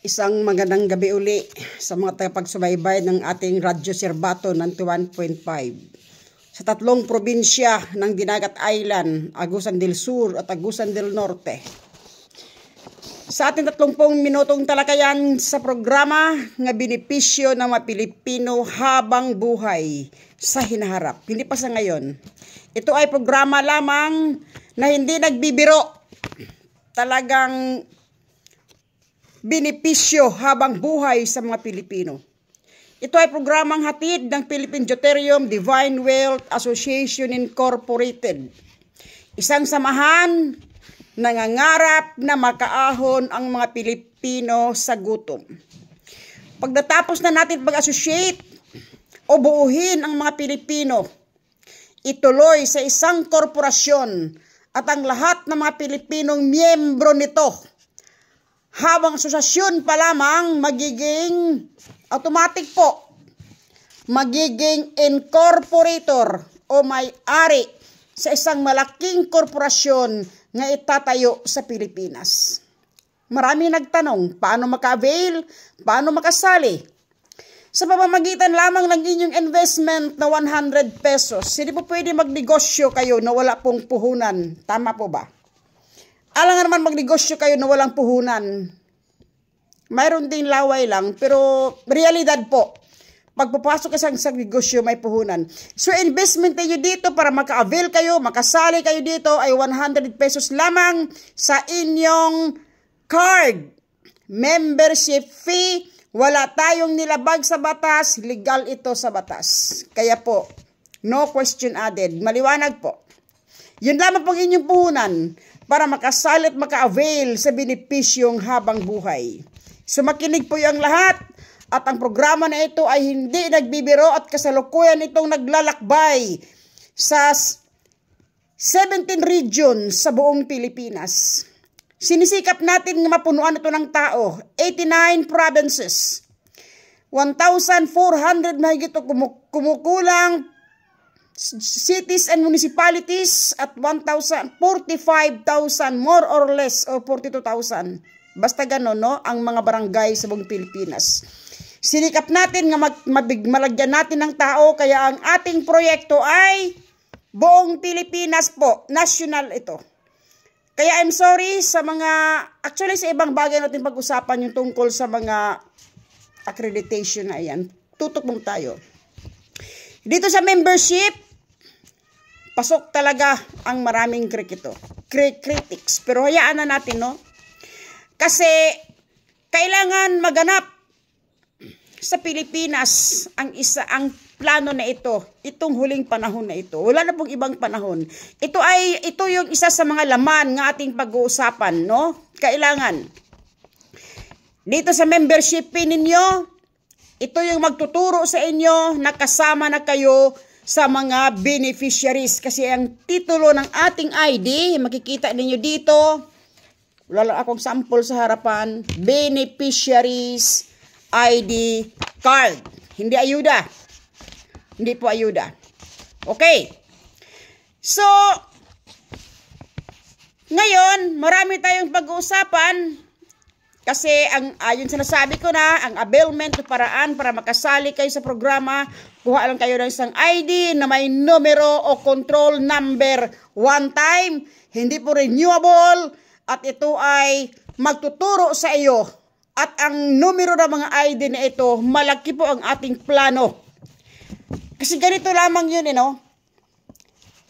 Isang magandang gabi uli sa mga tagapagsubaybay ng ating Radyo Serbato 91.5. Sa tatlong probinsya ng Dinagat Island, Agusan del Sur at Agusan del Norte. Sa ating 30 minutong talakayan sa programa nga benepisyo ng mga Pilipino habang buhay sa hinaharap. Hindi pa sa ngayon. Ito ay programa lamang na hindi nagbibiro. Talagang benepisyo habang buhay sa mga Pilipino. Ito ay programang hatid ng Philippine Deuterium Divine Wealth Association Incorporated. Isang samahan nangangarap na makaahon ang mga Pilipino sa gutom. Pagdatapos na natin pag-associate o buuhin ang mga Pilipino, ituloy sa isang korporasyon at ang lahat ng mga Pilipinong miyembro nito. Habang asosasyon pa lamang, magiging automatic po, magiging incorporator o may-ari sa isang malaking korporasyon na itatayo sa Pilipinas. Marami nagtanong, paano maka-avail, paano makasali? Sa pamamagitan lamang ng inyong investment na 100 pesos, hindi po pwede magnegosyo kayo na wala pong puhunan. Tama po ba? Alam nga naman magnegosyo kayo na walang puhunan. Mayroon din laway lang, pero realidad po. Pagpapasok ka sa negosyo, may puhunan. So, investment kayo dito para maka-avail kayo, makasali kayo dito ay 100 pesos lamang sa inyong card. Membership fee, wala tayong nilabag sa batas, legal ito sa batas. Kaya po, no question added. Maliwanag po. Yun lamang pong inyong puhunan para makasali at maka-avail sa benepisyong habang buhay. So makinig po yung lahat at ang programa na ito ay hindi nagbibiro at kasalukuyan itong naglalakbay sa 17 regions sa buong Pilipinas. Sinisikap natin na mapunuan ito ng tao. 89 provinces. 1,400 mahigit o kumukulang cities and municipalities at 45,000 more or less o 42,000. Basta gano'n, no? Ang mga barangay sa buong Pilipinas. Sinikap natin nga malagyan natin ng tao kaya ang ating proyekto ay buong Pilipinas po. National ito. Kaya I'm sorry sa mga, actually sa ibang bagay natin pag-usapan yung tungkol sa mga accreditation na yan. Tutok mong tayo. Dito sa membership, pasok talaga ang maraming critics. Pero hayaan na natin, no? Kasi kailangan maganap sa Pilipinas ang plano na ito, itong huling panahon na ito. Wala na pong ibang panahon. Ito yung isa sa mga laman ng ating pag-uusapan, no? Kailangan. Dito sa membership fee ninyo, ito yung magtuturo sa inyo na kasama na kayo sa mga beneficiaries. Kasi ang titulo ng ating ID, makikita ninyo dito, wala lang akong sample sa harapan, Beneficiaries ID Card. Hindi ayuda. Hindi po ayuda. Okay. So, ngayon, marami tayong pag-uusapan. Kasi ayon sinasabi ko na, ang availment o paraan para makasali kayo sa programa, kuha lang kayo ng isang ID na may numero o control number one time, hindi po renewable, at ito ay magtuturo sa iyo. At ang numero ng mga ID na ito, malaki po ang ating plano. Kasi ganito lamang yun, no?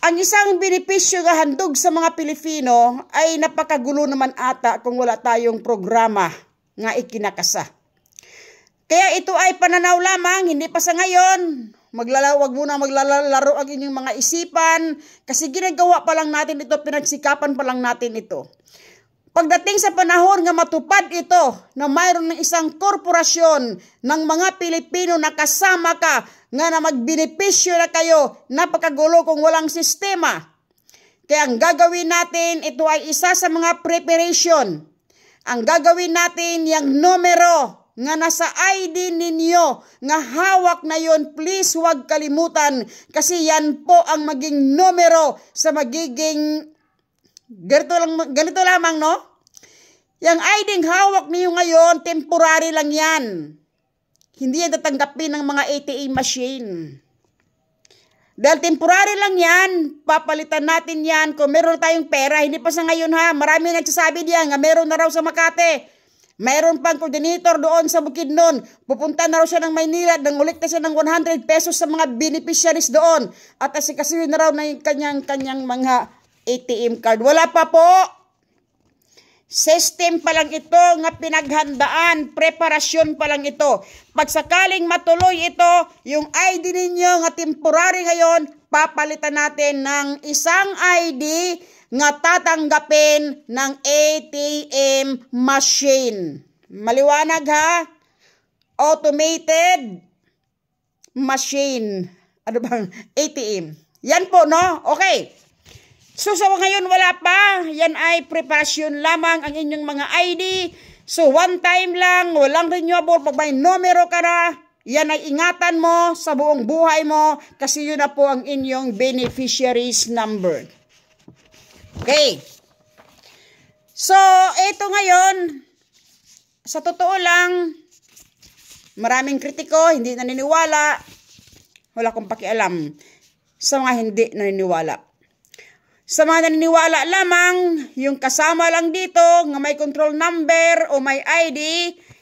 Ang isang benepisyo nga handog sa mga Pilipino ay napakagulo naman ata kung wala tayong programa nga ikinakasa. Kaya ito ay pananaw lamang, hindi pa sa ngayon. Wag muna maglalaro ang inyong mga isipan kasi ginagawa pa lang natin ito, pinagsikapan pa lang natin ito. Pagdating sa panahon nga matupad ito na mayroon ng isang korporasyon ng mga Pilipino na kasama ka nga na magbenepisyo na kayo, napakagulo kung walang sistema. Kaya ang gagawin natin, ito ay isa sa mga preparation. Ang gagawin natin, yung numero nga nasa ID ninyo, nga hawak na yon, please huwag kalimutan kasi yan po ang maging numero sa magiging ganito lamang, no? Yang ID hawak niyo ngayon, temporary lang yan. Hindi yan tatanggapin ng mga ATM machine. Dahil temporary lang yan, papalitan natin yan kung meron tayong pera. Hindi pa sa ngayon ha, marami nagsasabi diyan nga meron na raw sa Makati. Mayroon pang coordinator doon sa Bukidnon. Pupunta na raw siya ng Maynila, nangolekta siya ng 100 pesos sa mga beneficiaries doon. At asikasuhin na raw na yung kanyang mga ATM card. Wala pa po. System pa lang ito nga pinaghandaan, preparasyon pa lang ito. Pag sakaling matuloy ito, yung ID ninyo nga temporary ngayon, papalitan natin ng isang ID nga tatanggapin ng ATM machine. Maliwanag ha? Automated machine. Ano bang ATM? Yan po, no? Okay. So, ngayon wala pa. Yan ay preparasyon lamang ang inyong mga ID. So, one time lang, walang renewable. Pag may numero ka na, yan ay ingatan mo sa buong buhay mo kasi yun na po ang inyong beneficiaries number. Okay. So, ito ngayon, sa totoo lang, maraming kritiko, hindi naniniwala. Wala akong pakialam sa mga hindi naniniwala. Sa mga naniniwala lamang, yung kasama lang dito, nga may control number o may ID,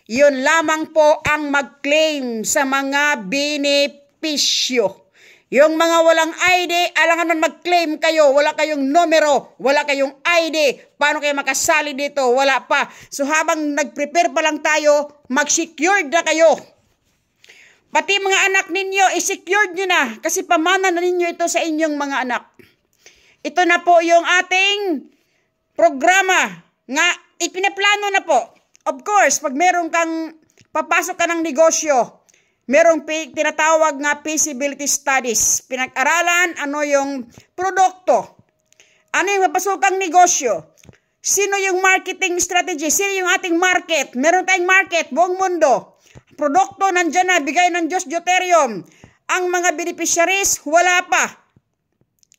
yun lamang po ang mag-claim sa mga benepisyo. Yung mga walang ID, alangan man mag-claim kayo, wala kayong numero, wala kayong ID, paano kayo makasali dito? Wala pa. So habang nag-prepare pa lang tayo, mag-secured na kayo. Pati mga anak ninyo, i-secured nyo na, kasi pamana na ninyo ito sa inyong mga anak. Ito na po yung ating programa nga ipinaplano na po. Of course, pag meron kang papasok ka ng negosyo, merong tinatawag nga feasibility studies. Pinag-aralan ano yung produkto. Ano yung mapasokang negosyo? Sino yung marketing strategy? Sino yung ating market? Meron tayong market, buong mundo. Produkto nandyan na, bigay ng Diyos Deuterium. Ang mga beneficiaries, wala pa.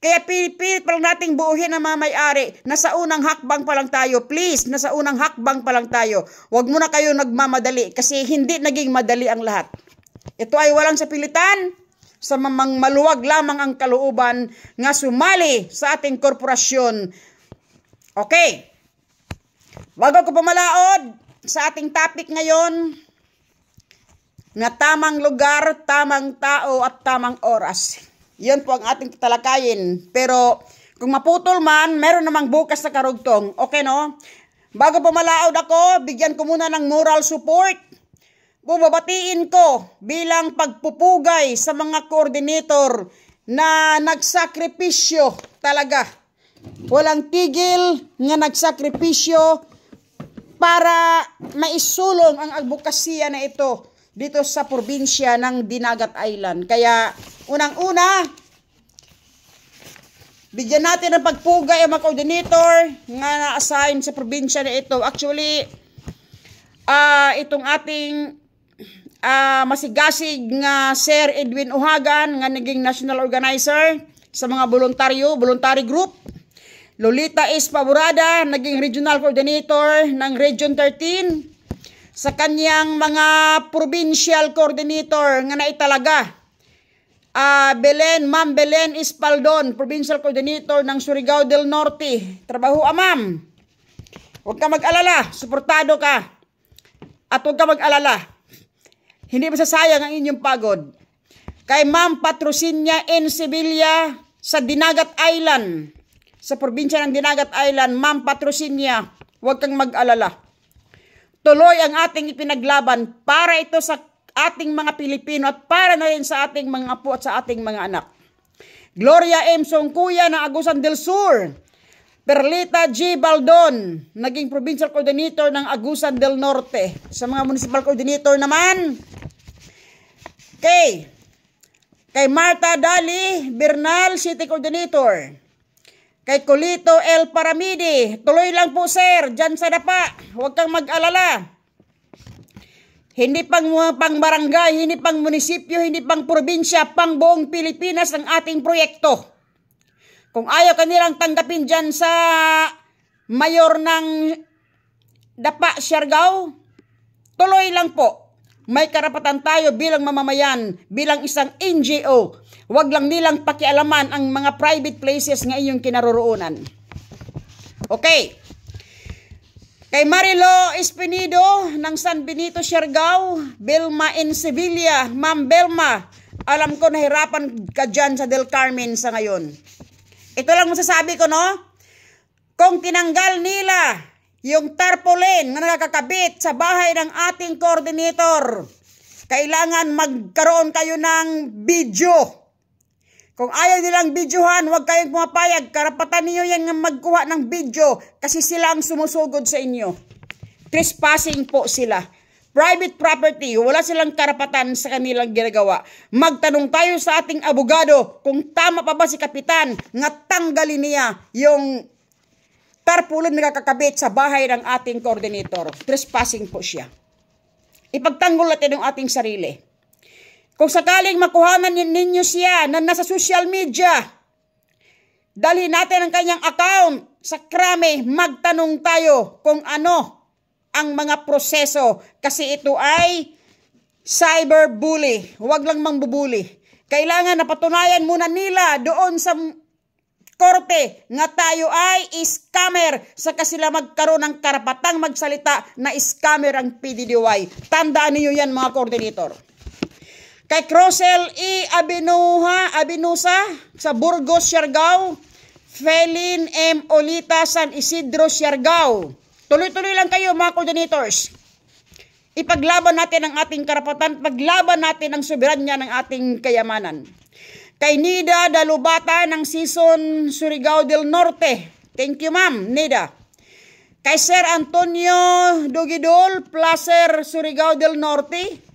Kaya pilit pa lang nating buuhin ang mga may-ari. Nasa unang hakbang pa lang tayo. Please, nasa unang hakbang pa lang tayo. Huwag muna kayo nagmamadali kasi hindi naging madali ang lahat. Ito ay walang sapilitan. Sa mamang maluwag lamang ang kalooban nga sumali sa ating korporasyon. Okay. Bago ko pumalaod sa ating topic ngayon, nga tamang lugar, tamang tao at tamang oras. Yun po ang ating tatalakayin. Pero kung maputol man, meron namang bukas na karugtong. Okay, no? Bago pumalaod ako, bigyan ko muna ng moral support. Bubabatiin ko bilang pagpupugay sa mga coordinator na nagsakripisyo talaga. Walang tigil nga nagsakripisyo para maisulong ang advokasya na ito dito sa probinsya ng Dinagat Island. Kaya, unang-una, bigyan natin ng pagpugay ang mga coordinator nga na-assign sa probinsya na ito. Actually, itong ating masigasig nga Sir Edwin Uhagan, nga naging national organizer sa mga voluntary group. Lolita S. Paborada, naging regional coordinator ng Region 13. Sa kanyang mga provincial coordinator nga naitalaga. Ma'am Belen Espaldon, provincial coordinator ng Surigao del Norte. Trabaho ma'am. Huwag ka mag-alala, suportado ka. At huwag ka mag-alala. Hindi masasayang ang inyong pagod. Kay Ma'am Patrocinia N. Sevilla sa Dinagat Island. Sa probinsya ng Dinagat Island, Ma'am Patrocinia, huwag kang mag-alala. Tuloy ang ating ipinaglaban para ito sa ating mga Pilipino at para na rin sa ating mga apo at sa ating mga anak. Gloria M. Songkuya ng Agusan del Sur. Perlita G. Baldon, naging provincial coordinator ng Agusan del Norte. Sa mga municipal coordinator naman, kay Marta Dali Bernal, city coordinator. Kay Colito L. Paramidi, tuloy lang po sir, dyan sa dapa, huwag kang mag-alala. Hindi pang barangay, hindi pang munisipyo, hindi pang probinsya, pang buong Pilipinas ang ating proyekto. Kung ayaw kanilang tanggapin dyan sa mayor ng dapa, Siargao, tuloy lang po. May karapatan tayo bilang mamamayan, bilang isang NGO. Huwag lang nilang pakialaman ang mga private places nga inyong kinaroroonan. Okay. Kay Marilo Espinido ng San Benito, Siargao, Belma in Sevilla. Ma'am Belma, alam ko nahirapan ka dyan sa Del Carmen sa ngayon. Ito lang masasabi ko, no? Kung tinanggal nila yung tarpaulin na nakakabit sa bahay ng ating coordinator, kailangan magkaroon kayo ng video. Kung ayaw nilang videohan, huwag kayong pumapayag. Karapatan niyo yan nga magkuha ng video kasi sila ang sumusugod sa inyo. Trespassing po sila. Private property, wala silang karapatan sa kanilang ginagawa. Magtanong tayo sa ating abogado kung tama pa ba si Kapitan nga tanggalin niya yung tarpaulin na kakakabit sa bahay ng ating coordinator. Trespassing po siya. Ipagtanggol natin ang ating sarili. Kung sakaling makuhanan ninyo siya na nasa social media, dalhin natin ang kanyang account sa krame, magtanong tayo kung ano ang mga proseso. Kasi ito ay cyberbully. Huwag lang mangbubuli. Kailangan napatunayan muna nila doon sa korte nga tayo ay scammer saka sila magkaroon ng karapatang magsalita na scammer ang PDDY. Tandaan niyo yan mga coordinator. Kay Crosel E. Abinusa sa Burgos, Siargao, Felin M. Olita, San Isidro, Siargao. Tuloy-tuloy lang kayo mga coordinators. Ipaglaban natin ang ating karapatan, paglaban natin ang soberanya ng ating kayamanan. Kay Nida Dalubata ng Season, Surigao del Norte. Thank you ma'am, Nida. Kay Sir Antonio Dugidol, Placer, Surigao del Norte.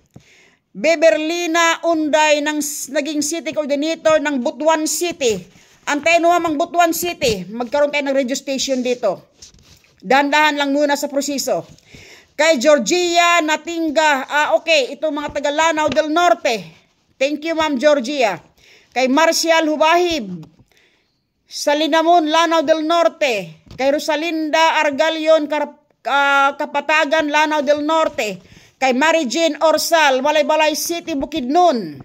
Beberlina Unday ng naging city coordinator ng Butuan City. Antayin mo ang Butuan City. Magkaroon tayo ng radio station dito. Dahan-dahan lang muna sa proseso. Kay Georgia Natinga. Okay. Itong mga taga Lanao del Norte. Thank you ma'am Georgia. Kay Marcial Hubahib. Sa Linamon, Lanao del Norte. Kay Rosalinda Argalion, Kapatagan, Lanao del Norte. Kay Mary Jane Orsal, Balay-Balay City, Bukidnon.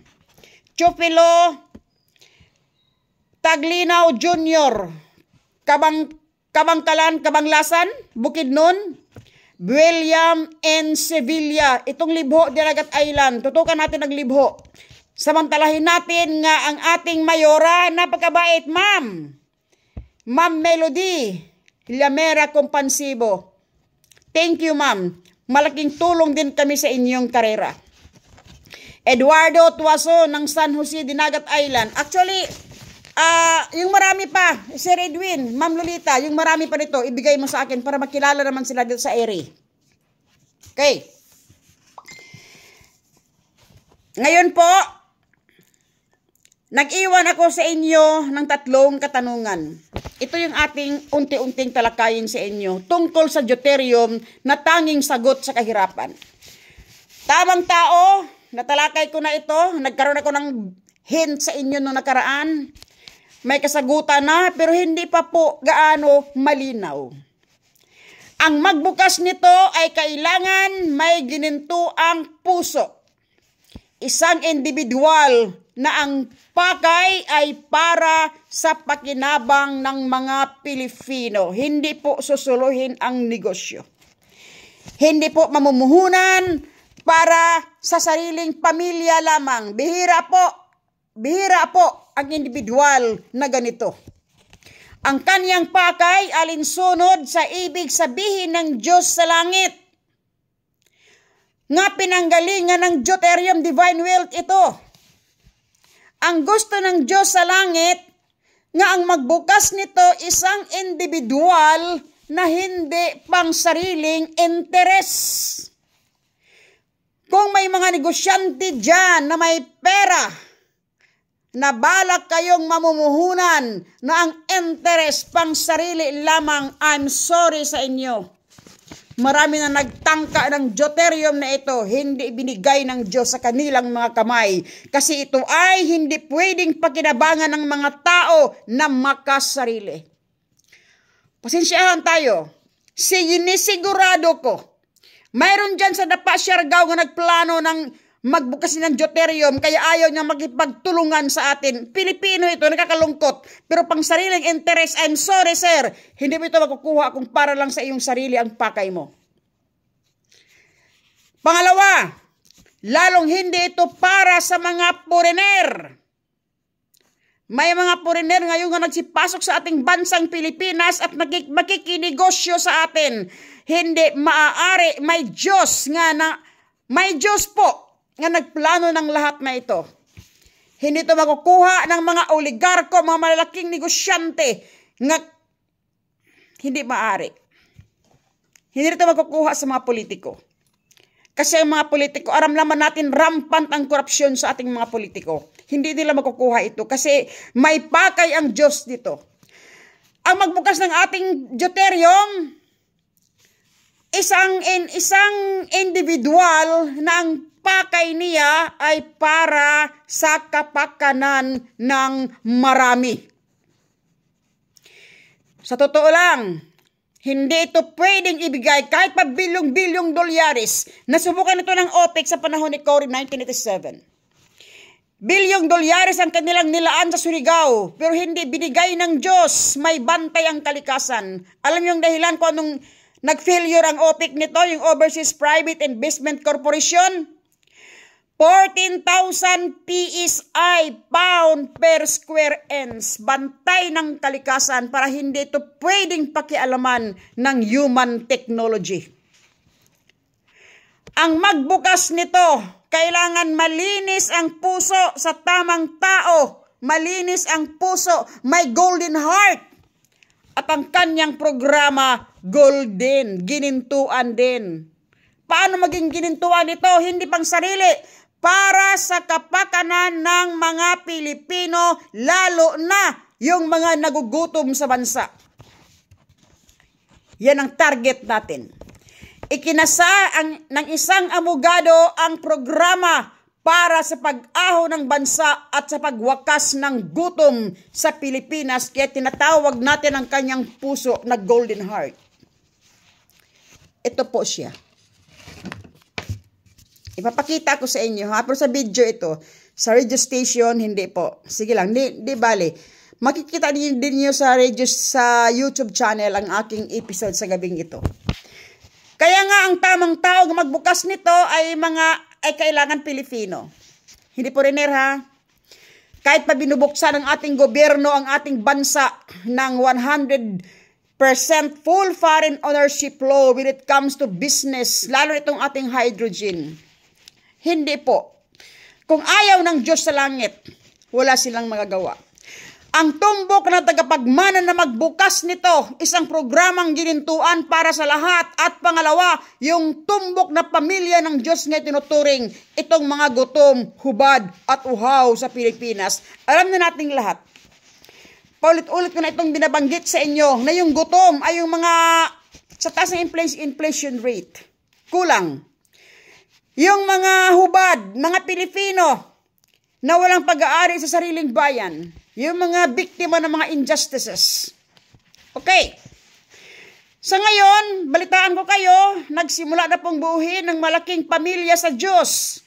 Chupilo Taglinaw Jr., Kabangkalan, Kabanglasan, Bukidnon. William N. Sevilla, itong Libho, Diragat Island. Tutukan natin ang Libho. Samantalahin natin nga ang ating mayora, napakabait, ma'am. Ma'am Melody Llamera Compansibo. Thank you, ma'am. Malaking tulong din kami sa inyong karera. Eduardo Tuaso ng San Jose, Dinagat Island. Actually, yung marami pa, Sir Edwin, Ma'am Lolita, yung marami pa nito, ibigay mo sa akin para makilala naman sila dito sa area. Okay. Ngayon po, nag-iwan ako sa inyo ng 3 katanungan. Ito yung ating unti-unting talakayin sa inyo tungkol sa deuterium na tanging sagot sa kahirapan. Tamang tao, natalakay ko na ito, nagkaroon ako ng hint sa inyo nung nakaraan. May kasagutan na pero hindi pa po gaano malinaw. Ang magbukas nito ay kailangan may ginintuang puso. Isang individual na ang pakay ay para sa pakinabang ng mga Pilipino. Hindi po susuluhin ang negosyo. Hindi po mamumuhunan para sa sariling pamilya lamang. Bihira po ang individual na ganito. Ang kaniyang pakay alinsunod sa ibig sabihin ng Diyos sa langit. Nga pinanggalingan ng deuterium divine wealth ito. Ang gusto ng Diyos sa langit, nga ang magbukas nito isang individual na hindi pang sariling interes. Kung may mga negosyante dyan na may pera, na balak kayong mamumuhunan na ang interes pang sarili lamang, I'm sorry sa inyo. Marami na nagtangka ng deuterium na ito, hindi binigay ng Diyos sa kanilang mga kamay. Kasi ito ay hindi pwedeng pakinabangan ng mga tao na makasarili. Pasensyahan tayo. Sinisigurado ko, mayroon dyan sa Dapa, Siargao nga nagplano ng magbukas ng deuterium kaya ayaw niya magipagtulungan sa atin. Pilipino ito, nakakalungkot. Pero pang sariling interest, I'm sorry sir, hindi mo ito makukuha kung para lang sa iyong sarili ang pakay mo. Pangalawa, lalong hindi ito para sa mga foreigner. May mga foreigner ngayon nga nagsipasok sa ating bansang Pilipinas at makikinegosyo sa atin. Hindi maaari, may Diyos po nga nagplano ng lahat na ito. Hindi ito makukuha ng mga oligarko, mga malalaking negosyante nga hindi maaari. Hindi ito makukuha sa mga politiko. Kasi ang mga politiko, aram naman natin rampant ang korupsyon sa ating mga politiko. Hindi nila makukuha ito kasi may pakay ang Diyos dito. Ang magbukas ng ating deuterium, isang individual na ang pakay niya ay para sa kapakanan ng marami. Sa totoo lang, hindi ito pwedeng ibigay kahit pa bilyong-bilyong dolyares. Nasubukan ito ng OPEC sa panahon ni Cory 1987. Bilyong dolyares ang kanilang nilaan sa Surigao, pero hindi binigay ng Diyos. May bantay ang kalikasan. Alam niyo yung dahilan kung anong nag-failure ang OPEC nito, yung Overseas Private Investment Corporation? 14,000 PSI, pound per square inch. Bantay ng kalikasan para hindi ito pwedeng pakialaman ng human technology. Ang magbukas nito, kailangan malinis ang puso sa tamang tao. Malinis ang puso, may golden heart. At ang kanyang programa, golden, ginintuan din. Paano maging ginintuan ito? Hindi pang sarili. Para sa kapakanan ng mga Pilipino, lalo na yung mga nagugutom sa bansa. Yan ang target natin. Ikinasa ng isang abogado ang programa para sa pag-aho ng bansa at sa pagwakas ng gutom sa Pilipinas, kaya tinatawag natin ang kanyang puso na golden heart. Ito po siya. Ipapakita ko sa inyo ha, pero sa video ito, sa radio station, hindi po. Sige lang, di bali. Makikita din niyo sa YouTube channel ang aking episode sa gabing ito. Kaya nga ang tamang tao magbukas nito ay kailangan Pilipino. Hindi foreigner ha. Kahit pa binubuksan ng ating gobyerno ang ating bansa ng 100% full foreign ownership law when it comes to business, lalo itong ating hydrogen. Hindi po. Kung ayaw ng Diyos sa langit, wala silang magagawa. Ang tumbok na tagapagmana na magbukas nito, isang programang ginintuan para sa lahat. At pangalawa, yung tumbok na pamilya ng Diyos nga tinuturing, itong mga gutom, hubad at uhaw sa Pilipinas. Alam na nating lahat. Paulit-ulit ko na itong binabanggit sa inyo na yung gutom ay yung mga sa taas ng inflation rate. Kulang. Yung mga hubad, mga Pilipino na walang pag-aari sa sariling bayan. Yung mga biktima ng mga injustices. Okay. Sa ngayon, balitaan ko kayo, nagsimula na pong buuhin ng malaking pamilya sa Diyos.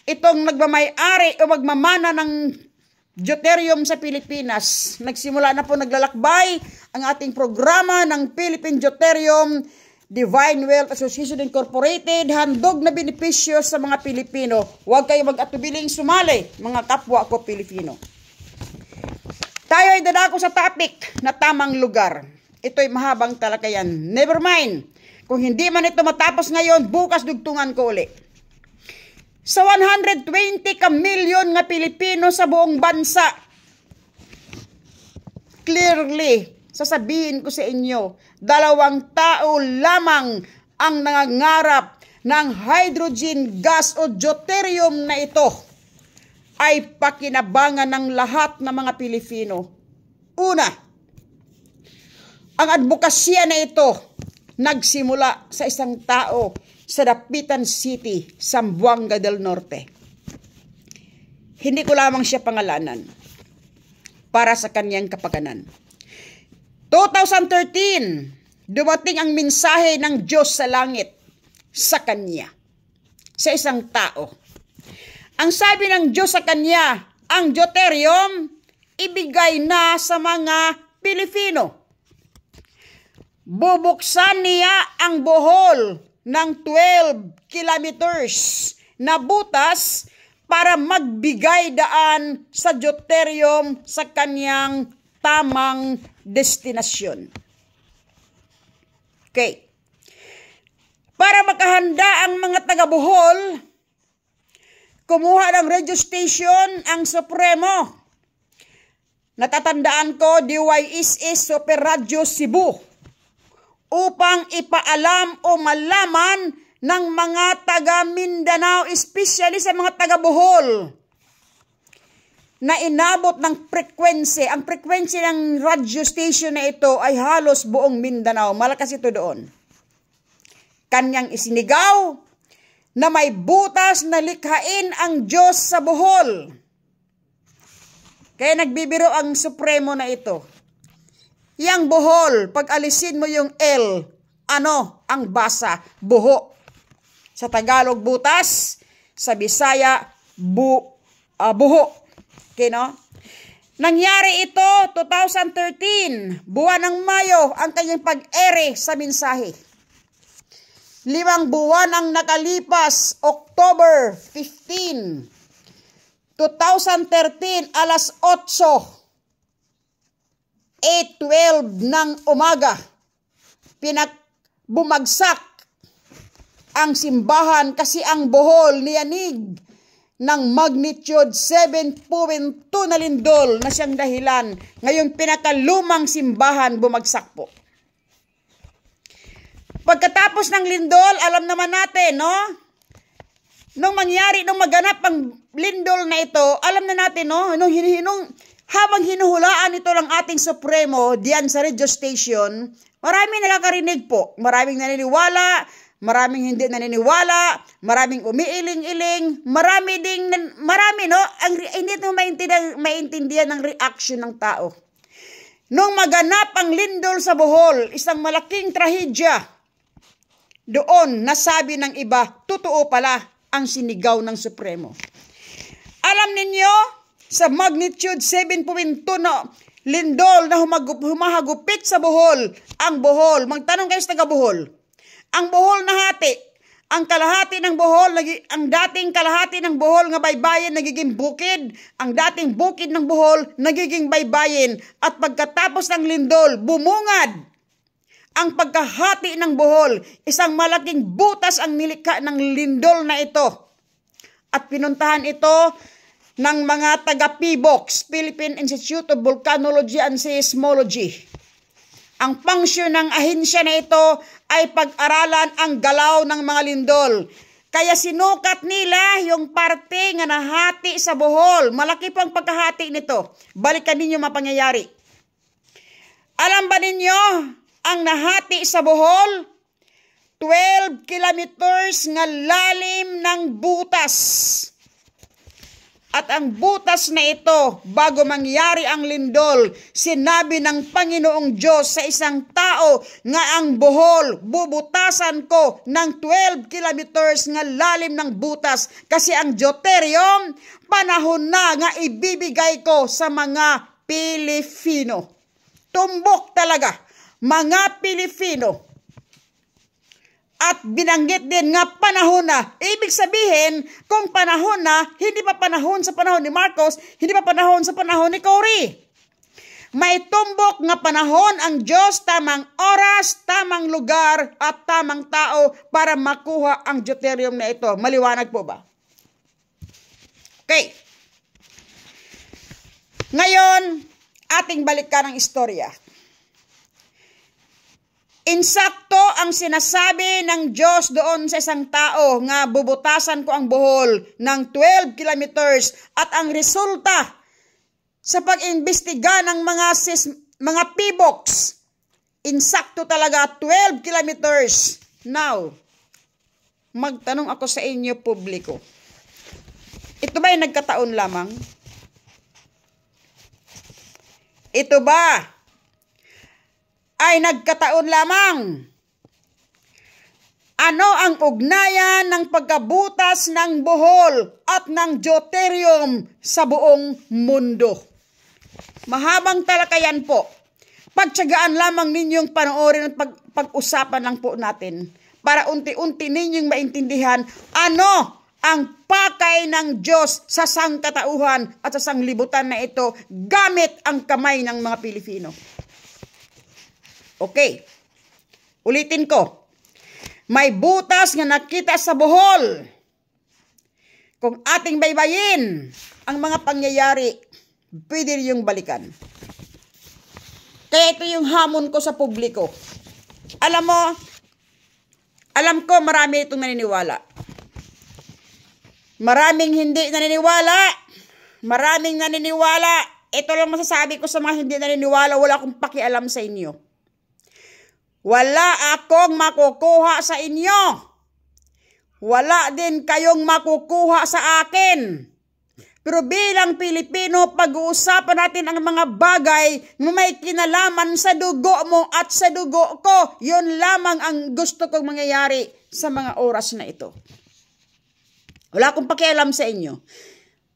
Itong nagmamay-ari o magmamana ng deuterium sa Pilipinas. Nagsimula na po naglalakbay ang ating programa ng Philippine Deuterium Divine Wealth Association Incorporated, handog na benepisyo sa mga Pilipino. Huwag kayo mag-atubiling sumali, mga kapwa ko Pilipino. Tayo ay dadako sa topic na tamang lugar. Ito'y mahabang talakayan. Never mind. Kung hindi man ito matapos ngayon, bukas dugtungan ko uli. Sa 120 ka milyon nga Pilipino sa buong bansa, clearly, sasabihin ko sa inyo, 2 tao lamang ang nangangarap ng hydrogen gas o deuterium na ito ay pakinabangan ng lahat ng mga Pilipino. Una, ang advokasya na ito nagsimula sa isang tao sa Dapitan City, Zamboanga del Norte. Hindi ko lamang siya pangalanan para sa kanyang kapakanan. 2013, dumating ang mensahe ng Diyos sa langit sa kanya, sa isang tao. Ang sabi ng Diyos sa kanya, ang deuterium, ibigay na sa mga Pilipino. Bubuksan niya ang buhol ng 12 kilometers na butas para magbigay daan sa deuterium sa kanyang tamang destinasyon. Okay. Para makahanda ang mga taga-Bohol, kumuha ng radio station ang Supremo. Natatandaan ko, DYSS Super Radio Cebu, upang ipaalam o malaman ng mga taga-Mindanao, especially sa mga taga-Bohol, na inabot ng frequency. Ang frequency ng radio station na ito ay halos buong Mindanao. Malakas ito doon. Kanyang isinigaw na may butas na likhain ang Diyos sa Bohol. Kaya nagbibiro ang Supremo na ito. Yang Bohol, pag alisin mo yung L, ano ang basa? Buho. Sa Tagalog, butas. Sa Bisaya, buho. Okay, no? Nangyari ito 2013, buwan ng Mayo, ang kanyang pag-ere sa mensahe. 5 buwan ang nakalipas, October 15, 2013, alas 8:12 ng umaga, bumagsak ang simbahan kasi ang Bohol niyanig ng magnitude 7.2 na lindol na siyang dahilan. Ngayong pinakalumang simbahan bumagsak po. Pagkatapos ng lindol, alam naman natin, no? Nung maganap ang lindol na ito, alam na natin, no? Habang hinuhulaan ito ng ating Supremo diyan sa radio station, maraming nakakarinig po. Maraming naniniwala, maraming hindi naniniwala, maraming umiiling-iling, marami, no? Hindi ito maintindihan ng reaction ng tao. Nung maganap ang lindol sa Bohol, isang malaking trahedya, doon nasabi ng iba, totoo pala ang sinigaw ng Supremo. Alam ninyo, sa magnitude 7.2 na lindol na humahagupit sa Bohol, ang Bohol, magtanong kayo sa taga-Bohol, ang Bohol nahati, ang dating kalahati ng Bohol nga baybayin nagiging bukid, ang dating bukid ng Bohol nagiging baybayin, at pagkatapos ng lindol, bumungad ang pagkahati ng Bohol. Isang malaking butas ang nilikha ng lindol na ito. At pinuntahan ito ng mga taga-PBOX, Philippine Institute of Volcanology and Seismology. Ang function ng ahensya na ito ay pag-aralan ang galaw ng mga lindol. Kaya sinukat nila yung parte nga nahati sa Bohol. Malaki pang pagkahati nito. Balikan ninyo mapangyayari. Alam ba ninyo, ang nahati sa Bohol, 12 kilometers nga lalim ng butas. At ang butas na ito, bago mangyari ang lindol, sinabi ng Panginoong Diyos sa isang tao nga ang Bohol, bubutasan ko ng 12 kilometers nga lalim ng butas. Kasi ang deuterium, panahon na nga ibibigay ko sa mga Pilipino. Tumbok talaga. Mga Pilipino. At binanggit din nga panahon na. Ibig sabihin, kung panahon na, hindi pa panahon sa panahon ni Marcos, hindi pa panahon sa panahon ni Cory. May tumbok nga panahon ang Diyos, tamang oras, tamang lugar, at tamang tao para makuha ang deuterium na ito. Maliwanag po ba? Okay. Ngayon, ating balikan ang istorya. Insakto ang sinasabi ng Diyos doon sa isang tao nga bubutasan ko ang Bohol ng 12 kilometers, at ang resulta sa pag-imbestiga ng mga PBOX, insakto talaga 12 kilometers. Now, magtanong ako sa inyo, publiko. Ito ba ay nagkataon lamang? Ito ba ay nagkataon lamang. Ano ang ugnayan ng pagkabutas ng Bohol at ng deuterium sa buong mundo? Mahabang talakayan po. Pagtiyagaan lamang ninyong panoorin at pag-usapan lang po natin para unti-unti ninyong maintindihan ano ang pakay ng Diyos sa sangkatauhan at sa sanglibutan na ito gamit ang kamay ng mga Pilipino. Okay. Ulitin ko. May butas nga nakita sa Bohol. Kung ating baybayin ang mga pangyayari, pwede yung balikan. Kaya ito yung hamon ko sa publiko. Alam ko marami itong naniniwala. Maraming hindi naniniwala. Maraming naniniwala. Ito lang masasabi ko sa mga hindi naniniwala, wala akong pakialam sa inyo. Wala akong makukuha sa inyo. Wala din kayong makukuha sa akin. Pero bilang Pilipino, pag-uusapan natin ang mga bagay na may kinalaman sa dugo mo at sa dugo ko. Yun lamang ang gusto kong mangyayari sa mga oras na ito. Wala akong pakialam sa inyo.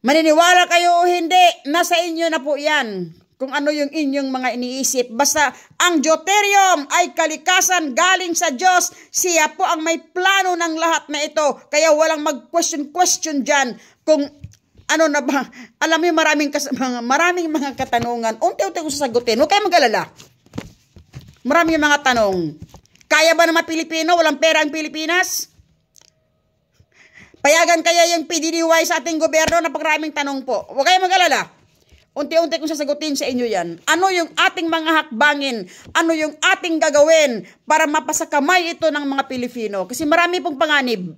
Maniniwala kayo o hindi, nasa inyo na po yan. Kung ano yung inyong mga iniisip. Basta ang deuterium ay kalikasan galing sa Diyos. Siya po ang may plano ng lahat na ito. Kaya walang mag-question dyan kung ano na ba. Alam mo maraming mga katanungan. Unti-unti ko sasagutin. Huwag kayo mag-alala. Maraming mga tanong. Kaya ba ng mga Pilipino? Walang pera ang Pilipinas? Payagan kaya yung PDDY sa ating gobyerno? Napakaraming tanong po. Huwag kayo mag-alala. Unti-unti kong sasagutin sa inyo yan. Ano yung ating mga hakbangin? Ano yung ating gagawin para mapasakamay ito ng mga Pilipino? Kasi marami pong panganib.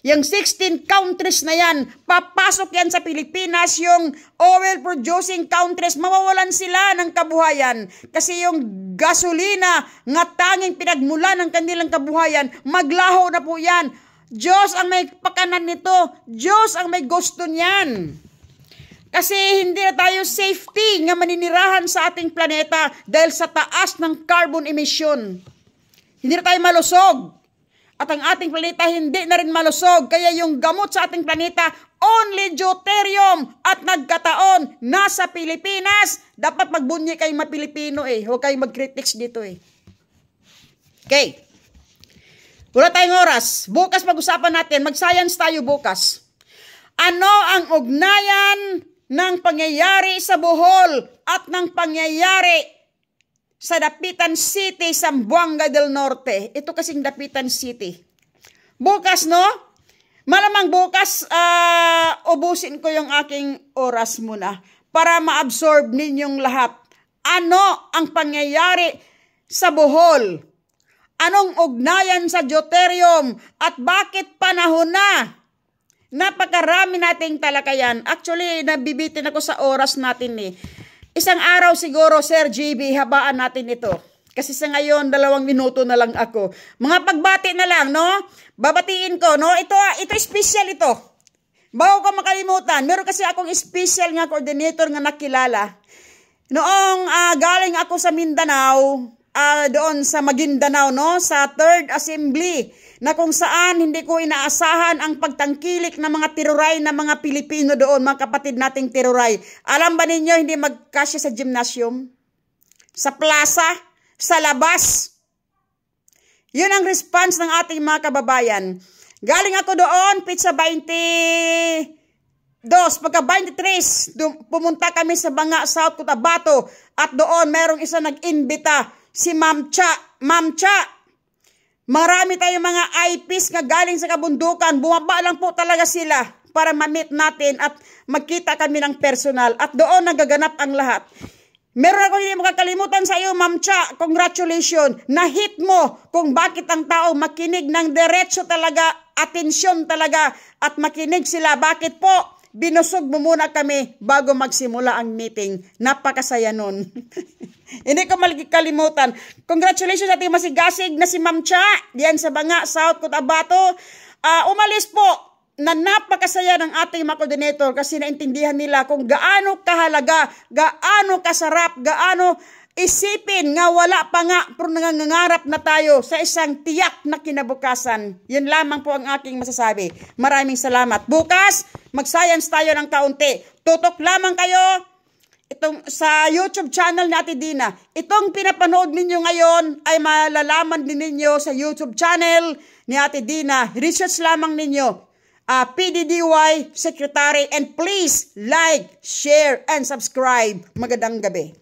Yung 16 countries na yan, papasok yan sa Pilipinas, yung oil producing countries, mawawalan sila ng kabuhayan. Kasi yung gasolina nga tanging pinagmula ng kanilang kabuhayan, maglaho na po yan. Diyos ang may pakanan nito. Diyos ang may gusto niyan. Kasi hindi na tayo safety nga maninirahan sa ating planeta dahil sa taas ng carbon emission. Hindi na tayo malusog. At ang ating planeta hindi na rin malusog. Kaya yung gamot sa ating planeta, only deuterium at nagkataon nasa Pilipinas. Dapat magbunyi kayong mga Pilipino eh. Huwag kayong mag-critics dito eh. Okay. Wala tayong oras. Bukas pag-usapan natin. Mag-science tayo bukas. Ano ang ugnayan ng pangyayari sa Bohol at ng pangyayari sa Dapitan City, Zamboanga del Norte? Ito kasing Dapitan City. Bukas, no? Malamang bukas, ubusin ko yung aking oras muna para ma-absorb ninyong lahat. Ano ang pangyayari sa Bohol? Anong ugnayan sa deuterium? At bakit panahon na? Napakarami nating talakayan. Actually, nabibitin ako sa oras natin eh. Isang araw siguro, Sir JB, habaan natin ito. Kasi sa ngayon, 2 minuto na lang ako. Mga pagbati na lang, no? Babatiin ko, no? Ito special ito. Bago ko makalimutan, meron kasi akong special nga coordinator nga nakilala. Noong galing ako sa Mindanao, doon sa Maguindanao, no? Sa 3rd Assembly, na kung saan hindi ko inaasahan ang pagtangkilik ng mga tiruray na mga Pilipino doon, mga kapatid nating tiruray. Alam ba ninyo, hindi magkasya sa gymnasium? Sa plaza? Sa labas? Yun ang response ng ating mga kababayan. Galing ako doon, pizza 22, pagka 23, pumunta kami sa Banga, South Cotabato, at doon merong isa nag-invita, si Ma'am Cha. Ma'am Cha, marami tayong mga IPs nga galing sa kabundukan. Bumaba lang po talaga sila para ma-meet natin at magkita kami ng personal. At doon nagaganap ang lahat. Meron ako hindi makakalimutan sa iyo, Ma'am Cha. Congratulations. Na-hit mo kung bakit ang tao makinig ng diretso talaga, atensyon talaga, at makinig sila. Bakit po? Binusog mo muna kami bago magsimula ang meeting. Napakasaya nun. Hindi ko makalimutan. Congratulations sa ating masigasig na si Ma'am Cha, diyan sa Banga, South Cotabato. Umalis po na napakasaya ng ating mga coordinator kasi naintindihan nila kung gaano kahalaga, gaano kasarap, gaano isipin nga wala pa nga pero nangangarap na tayo sa isang tiyak na kinabukasan. Yun lamang po ang aking masasabi. Maraming salamat. Bukas, mag-science tayo ng kaunti. Tutok lamang kayo itong sa YouTube channel ni Ate Dina. Itong pinapanood ninyo ngayon ay malalaman din ninyo sa YouTube channel ni Ate Dina. Research lamang ninyo. PDDY Secretary, and please like, share, and subscribe. Magandang gabi.